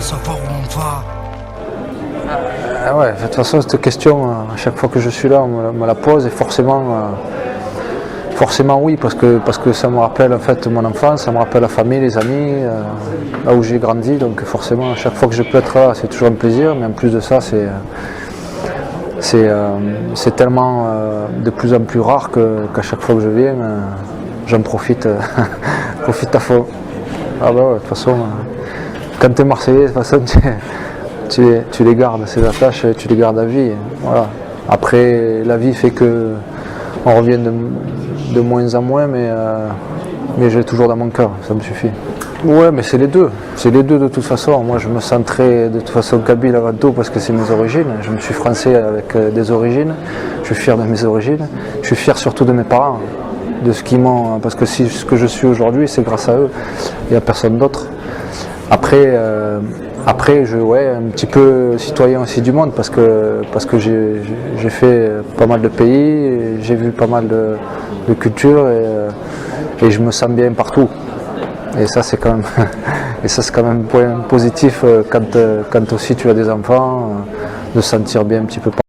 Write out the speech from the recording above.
savoir où on va. Ouais, de toute façon, cette question, à chaque fois que je suis là, on me la pose et forcément oui, parce que ça me rappelle en fait mon enfance, ça me rappelle la famille, les amis, là où j'ai grandi. Donc forcément, à chaque fois que je peux être là, c'est toujours un plaisir. Mais en plus de ça, c'est tellement de plus en plus rare qu'à chaque fois que je viens, j'en profite, profite à fond. Ah bah ouais, de toute façon, quand tu es Marseillais, de toute façon, tu les gardes, ces attaches, tu les gardes à vie. Voilà. Après, la vie fait que on revient de moins en moins, mais je l'ai toujours dans mon cœur, ça me suffit. Ouais, mais c'est les deux de toute façon. Moi, je me sens très, de toute façon, kabyle avant tout parce que c'est mes origines. Je me suis français avec des origines, je suis fier de mes origines, je suis fier surtout de mes parents, de ce qu'ils m'ont, parce que si ce que je suis aujourd'hui, c'est grâce à eux, il n'y a personne d'autre. Après, un petit peu citoyen aussi du monde parce que j'ai fait pas mal de pays, j'ai vu pas mal de cultures et je me sens bien partout. Et ça c'est quand même un point positif quand aussi tu as des enfants, de se sentir bien un petit peu partout.